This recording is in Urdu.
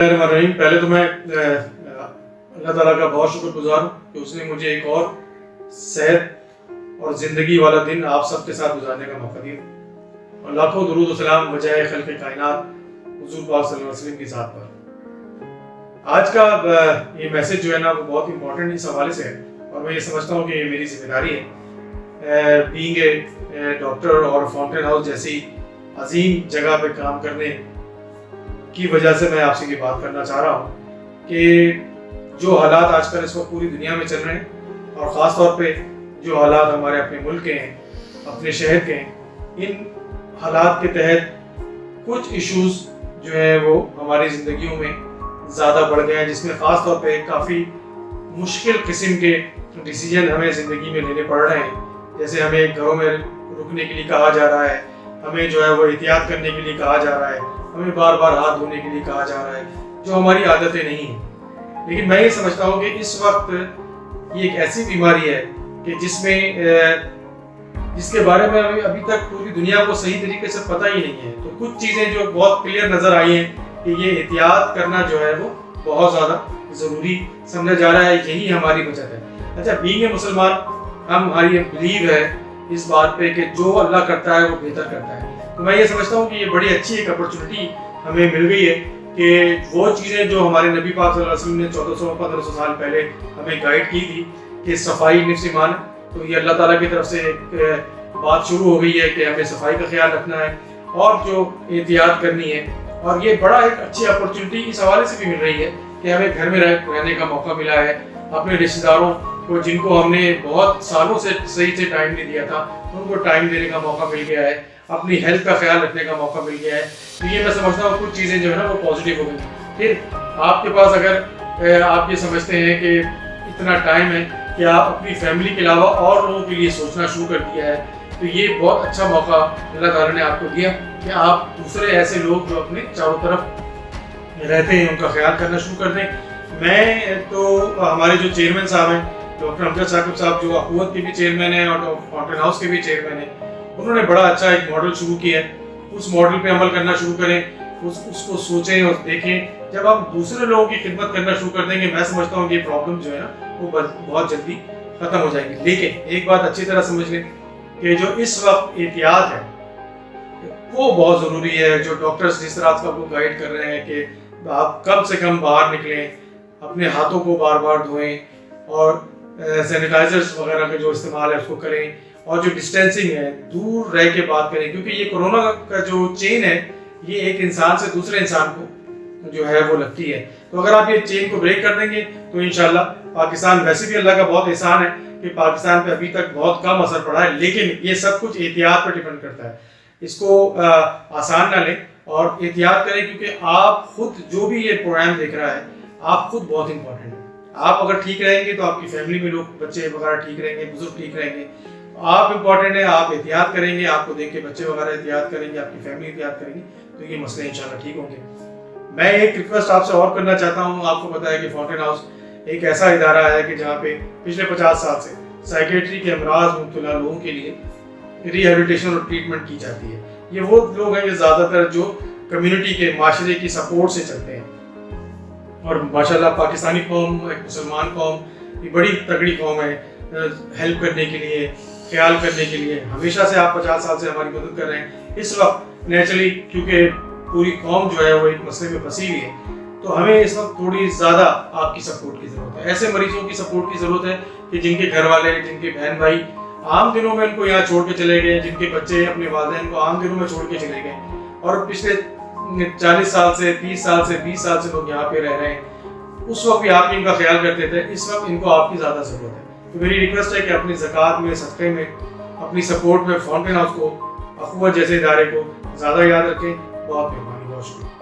پہلے تو میں اللہ تعالیٰ کا بہت شکر گزار ہوں کہ اس نے مجھے ایک اور صحت اور زندگی والا دن آپ سب کے ساتھ گزارنے کا موقع دیا، اور لاکھوں درود و سلام بجائے خلق کائنات حضور پاک صلی اللہ علیہ وسلم کی ذات پر۔ آج کا یہ میسج جو ہے نا وہ بہت امپورٹنٹ اس حوالے سے ہے، اور میں یہ سمجھتا ہوں کہ یہ میری ذمہ داری ہے، بینگ اے ڈاکٹر اور فاؤنٹین ہاؤس جیسی عظیم جگہ پہ کام کرنے کی وجہ سے میں آپ سے یہ بات کرنا چاہ رہا ہوں کہ جو حالات آج کل اس وقت پوری دنیا میں چل رہے ہیں، اور خاص طور پہ جو حالات ہمارے اپنے ملک کے ہیں، اپنے شہر کے ہیں، ان حالات کے تحت کچھ ایشوز جو ہیں وہ ہماری زندگیوں میں زیادہ بڑھ گئے ہیں، جس میں خاص طور پہ کافی مشکل قسم کے ڈیسیجن ہمیں زندگی میں لینے پڑ رہے ہیں۔ جیسے ہمیں گھروں میں رکنے کے لیے کہا جا رہا ہے، ہمیں جو ہے وہ احتیاط کرنے کے لیے کہا جا رہا ہے، ہمیں بار بار ہاتھ دھونے کے لیے کہا جا رہا ہے، جو ہماری عادتیں نہیں ہیں۔ لیکن میں یہ سمجھتا ہوں کہ اس وقت یہ ایک ایسی بیماری ہے کہ جس کے بارے میں ابھی تک پوری دنیا کو صحیح طریقے سے پتہ ہی نہیں ہے۔ تو کچھ چیزیں جو بہت کلیئر نظر آئی ہیں کہ یہ احتیاط کرنا جو ہے وہ بہت زیادہ ضروری سمجھا جا رہا ہے، یہی ہماری بچت ہے۔ اچھا، بینگ اے مسلمان ہماری بلیو ہے اس بات پہ کہ جو اللہ کرتا ہے وہ بہتر کرتا ہے۔ تو میں یہ سمجھتا ہوں کہ یہ بڑی اچھی ایک اپرچونٹی ہمیں مل گئی ہے کہ وہ چیزیں جو ہمارے نبی پاک صلی اللہ علیہ وسلم نے 1400-1500 سال پہلے ہمیں گائیڈ کی تھی کہ صفائی نفس ایمان، تو یہ اللہ تعالیٰ کی طرف سے ایک بات شروع ہو گئی ہے کہ ہمیں صفائی کا خیال رکھنا ہے اور جو احتیاط کرنی ہے۔ اور یہ بڑا ایک اچھی اپرچونٹی اس حوالے سے بھی مل رہی ہے کہ ہمیں گھر میں رہنے کا موقع ملا ہے، اپنے رشتہ داروں کو جن کو ہم نے بہت سالوں سے صحیح سے ٹائم نہیں دیا تھا ان کو ٹائم دینے کا موقع مل گیا ہے، اپنی ہیلتھ کا خیال رکھنے کا موقع مل گیا ہے۔ تو یہ میں سمجھتا ہوں کچھ چیزیں جو ہے نا وہ پازیٹیو ہو گئی۔ پھر آپ کے پاس اگر آپ یہ سمجھتے ہیں کہ اتنا ٹائم ہے کہ آپ اپنی فیملی کے علاوہ اور لوگوں کے لیے سوچنا شروع کر دیا ہے، تو یہ بہت اچھا موقع اللہ تعالیٰ نے آپ کو دیا کہ آپ دوسرے ایسے لوگ جو اپنے چاروں طرف رہتے ہیں ان کا خیال کرنا شروع کر دیں۔ میں تو ہمارے جو چیئرمین صاحب ہیں، ڈاکٹر امجد ثاقب صاحب جو اخوت کے بھی چیئرمین ہیں اور فاؤنٹین ہاؤس کے بھی چیئرمین ہیں، انہوں نے بڑا اچھا ایک ماڈل شروع کیا ہے۔ اس ماڈل پہ عمل کرنا شروع کریں، اس کو سوچیں اور دیکھیں۔ جب ہم دوسرے لوگوں کی خدمت کرنا شروع کر دیں گے، میں سمجھتا ہوں کہ یہ پرابلم جو ہے نا وہ بہت جلدی ختم ہو جائے گی۔ لیکن ایک بات اچھی طرح سمجھ لیں کہ جو اس وقت احتیاط ہے وہ بہت ضروری ہے۔ جو ڈاکٹرز جس طرح آپ کو گائیڈ کر رہے ہیں کہ آپ کم سے کم باہر نکلیں، اپنے ہاتھوں کو بار بار دھوئیں، اور سینیٹائزرز وغیرہ کا جو استعمال ہے اس کو کریں، اور جو ڈسٹینسنگ ہے دور رہ کے بات کریں، کیونکہ یہ کرونا کا جو چین ہے یہ ایک انسان سے دوسرے انسان کو جو ہے وہ لگتی ہے۔ تو اگر آپ یہ چین کو بریک کر دیں گے تو انشاءاللہ پاکستان، ویسے بھی اللہ کا بہت احسان ہے کہ پاکستان پہ ابھی تک بہت کم اثر پڑا ہے، لیکن یہ سب کچھ احتیاط پر ڈیپینڈ کرتا ہے۔ اس کو آسان نہ لیں اور احتیاط کریں، کیونکہ آپ خود جو بھی یہ پروگرام دیکھ رہا ہے آپ خود بہت امپورٹنٹ ہیں۔ آپ اگر ٹھیک رہیں گے تو آپ کی فیملی میں لوگ، بچے وغیرہ ٹھیک رہیں گے، بزرگ ٹھیک رہیں گے۔ آپ امپورٹنٹ ہیں، آپ احتیاط کریں گے، آپ کو دیکھ کے بچے وغیرہ احتیاط کریں گے، آپ کی فیملی احتیاط کریں گی، تو یہ مسئلے انشاءاللہ ٹھیک ہوں گے۔ میں ایک ریکویسٹ آپ سے اور کرنا چاہتا ہوں۔ آپ کو پتا ہے کہ فاؤنٹین ہاؤس ایک ایسا ادارہ ہے کہ جہاں پہ پچھلے 50 سال سے سائیکیٹری کے امراض مبتلا لوگوں کے لیے ریہیبلیٹیشن اور ٹریٹمنٹ کی جاتی ہے۔ یہ وہ لوگ ہیں جو زیادہ تر جو کمیونٹی کے، معاشرے کی سپورٹ سے چلتے ہیں، اور ماشاءاللہ پاکستانی قوم، ایک مسلمان قوم، یہ بڑی تگڑی قوم ہے، ہیلپ کرنے کے لیے، خیال کرنے کے لیے۔ ہمیشہ سے آپ 50 سال سے ہماری مدد کر رہے ہیں۔ اس وقت نیچرلی کیونکہ پوری قوم جو ہے وہ ایک مسئلے میں پھنسی ہوئی ہے، تو ہمیں اس وقت تھوڑی زیادہ آپ کی سپورٹ کی ضرورت ہے۔ ایسے مریضوں کی سپورٹ کی ضرورت ہے کہ جن کے گھر والے، جن کے بہن بھائی عام دنوں میں ان کو یہاں چھوڑ کے چلے گئے، جن کے بچے اپنے والدین کو عام دنوں میں چھوڑ کے چلے گئے، اور پچھلے 40 سال سے، 30 سال سے، 20 سال سے لوگ یہاں پہ رہ رہے ہیں۔ اس وقت بھی آپ ان کا خیال کرتے تھے، اس وقت ان کو آپ کی زیادہ ضرورت ہے۔ تو میری ریکویسٹ ہے کہ اپنی زکوٰۃ میں، صدقے میں، اپنی سپورٹ میں فاؤنٹین ہاؤس کو، اخوت جیسے ادارے کو زیادہ یاد رکھیں۔ بہت مہربانی، بہت شکریہ۔